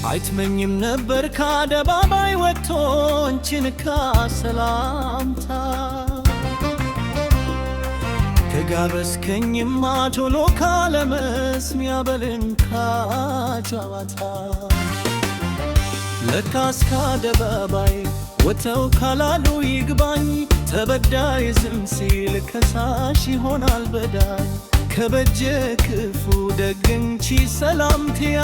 አይትመኝም ነበር ከአደባባይ ወጥቶ አንቺን ከሰላምታ ከጋበዝከኝማ ቶሎ ካለመስሚያ በልንካ ጨዋታ ለካስ ከአደባባይ ወጥተው ካላሉ ይግባኝ ተበዳይ ዝም ሲል ከሳሽ ይሆናል በዳይ ከበጀ ክፉ ደግንቺ ሰላምትያ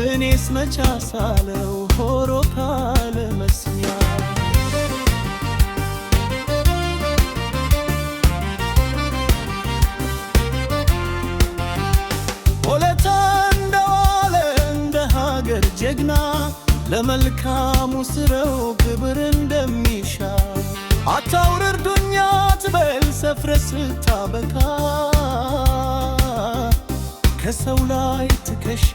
እኔስ መቻ ሳለው ሆሮ ካለ መስሚያ ሆለታ እንደዋለ እንደ ሀገር ጀግና ለመልካሙ ስረው ክብር እንደሚሻ አታውርዱኛ ትበል ሰፍረ ስታበቃ ከሰው ላይ ትከሻ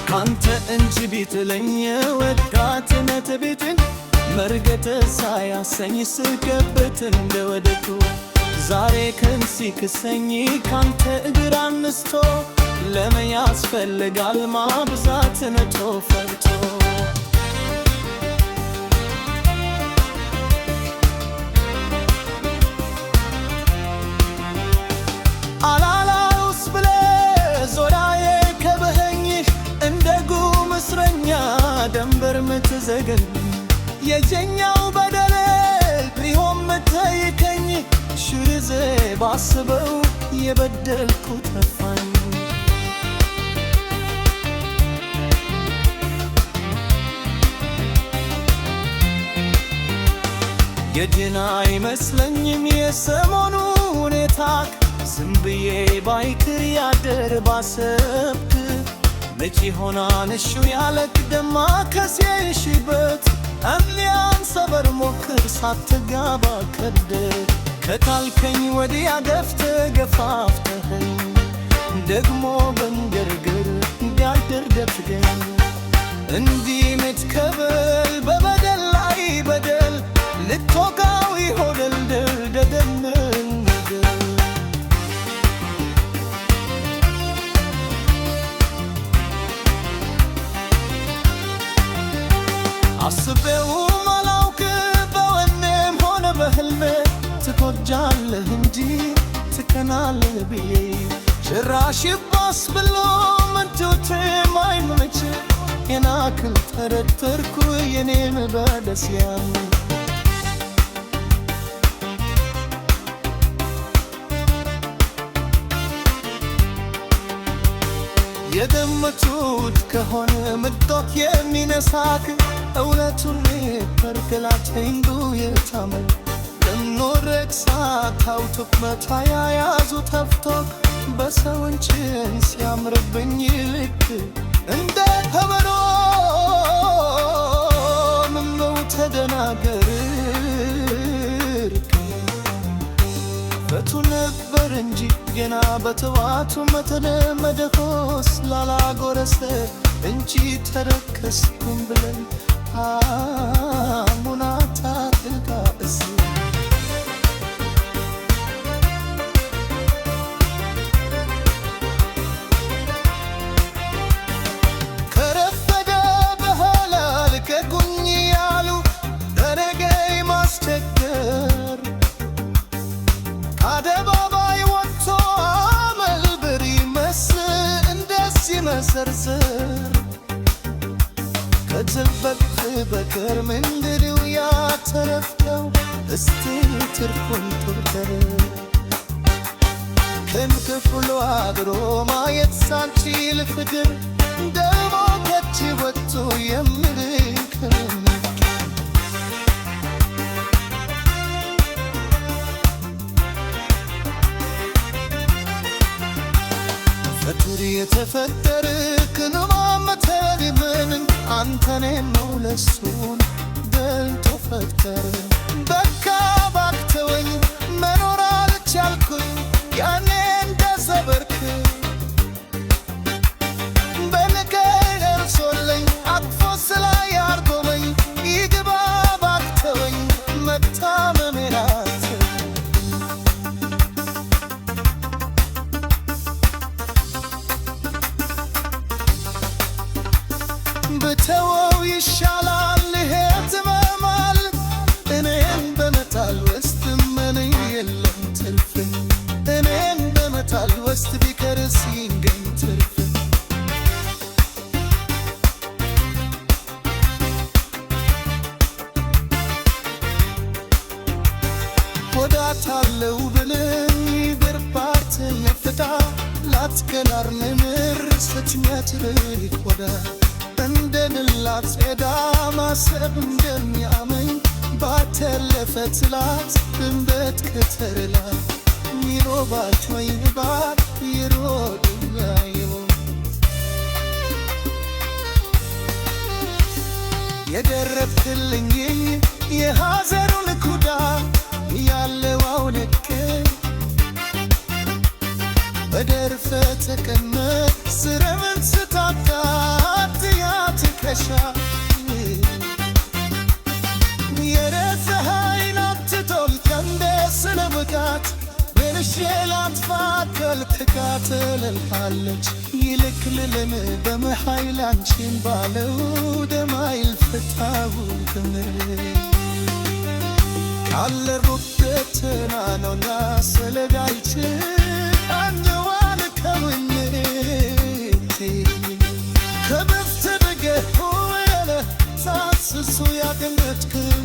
ካንተ እንጂ ቢትለኝ ወዳትነት ቤትን መርገተ ሳያሰኝ ስገበት እንደወደቱ ዛሬ ክንሲ ክሰኝ ካንተ እግር አንስቶ ለምን ያስፈልጋል ማብዛት ነቶ ፈርቶ አላላውስ ብለ ዞራዬ ከበኸኝ እንደ ጉም እስረኛ ደንበር ምትዘገን የጀኛው በደሌ ሊሆን ምትይከኝ ሽርዜ ባስበው የበደልኩ ተፋኝ የድና አይመስለኝም የሰሞኑ ሁኔታ ዝም ብዬ ባይክር ያደር ባሰብክ መቼ ሆናንሹ ያለክ ደማ ከሴሽበት እምሊያን ሰበር ሞክር ሳትጋባ ከደር ከካልከኝ ወዲያ ገፍተ ገፋፍተኸኝ ደግሞ በንገርግር ቢያደር ደፍገኝ እንዲህ ምትከበል በበደል ላይ በደል ልትወጋው ይሆናል ደደምን አስቤው ማላውቅ በወኔም ሆነ በህልሜ ትኮጃለህ እንጂ ትከናለህ ብዬ ጭራሽ ባስ ብሎ ምንትውቴ ማይመች የናክል ተረተርኩ የኔም በደስያም የገመቱት ከሆነ ምዶት የሚነሳክ እውነቱን ፐርክላቴን ዱየታመል ለኖረክሳ ታውቶክ መታያ ያዙ ተፍቶክ በሰውንችን ሲያምርብኝ ልክ እንደ ከበሮ ምነው ተደናገር ፈቱ ነበር እንጂ ገና በተዋቱ መተለመደ ሆስ ላላጎረሰ እንጂ ተረከስኩም ብለን ሙናታ ትልቃስ ከረፈደ በኋላል ከጉኝ ያሉ ደረገይ ማስቸገር አደባባይ ወጥቶ አመልብር ይመስል እንደዚህ መሰርሰር ከትልበት በከር ምንድሪው ያተረፍከው እስቲ ትርኩን ቱርተር ከንክፍሉ አድሮ ማየት ሳንችል ፍቅር ደሞ ከች ወጥቶ የምልክር ፈጥሪ የተፈጠረ ክንማመተን ምን አንተኔ ነው ለሱን ደልቶ ፈጠረ። በቃ ባክተወኝ መኖር አልቻልኩኝ ያኔ እንደዘበርክ በንቀኝ እርሶልኝ አቅፎ ስላይ አርጎመኝ ይግባ ባክተወኝ መታመሜ ናት። ብተወው ይሻላል ይሄ ትመማል እኔን በመጣል ውስጥ ምን የለም ትርፍ እኔን በመጣል ውስጥ ቢቀርስ ይንገኝ ትርፍ ወዳታለው ብለኝ ግርባትን ፍታ ላትከናር ንምር ስትኛትርክ ወዳ እንደንላት ሄዳ ማሰብ እንደሚያመኝ ባተለፈ ትላት ብንበት ከተርላ ሚሮባት ወይባት ይሮድኛየው የደረብክልኝ የሐዘኑን ኩዳ ያለዋው ልክ በደርፈ ተቀመጥ ስረምን ስታታት ያትከሻ የረዘሃይን አትቶል ከንደ ስለብቃት በልሼላት ፋከል ትካትልልሃለች ይልክ ልልን በመሃይል አንቺን ባለው ደማይል ፍታው ክምር ካለ ሩበትና ነውና ስለጋይች አንዋን ከምኝቴ ከበፍት ድገ ሆነ ታስሱ ያገኘትክም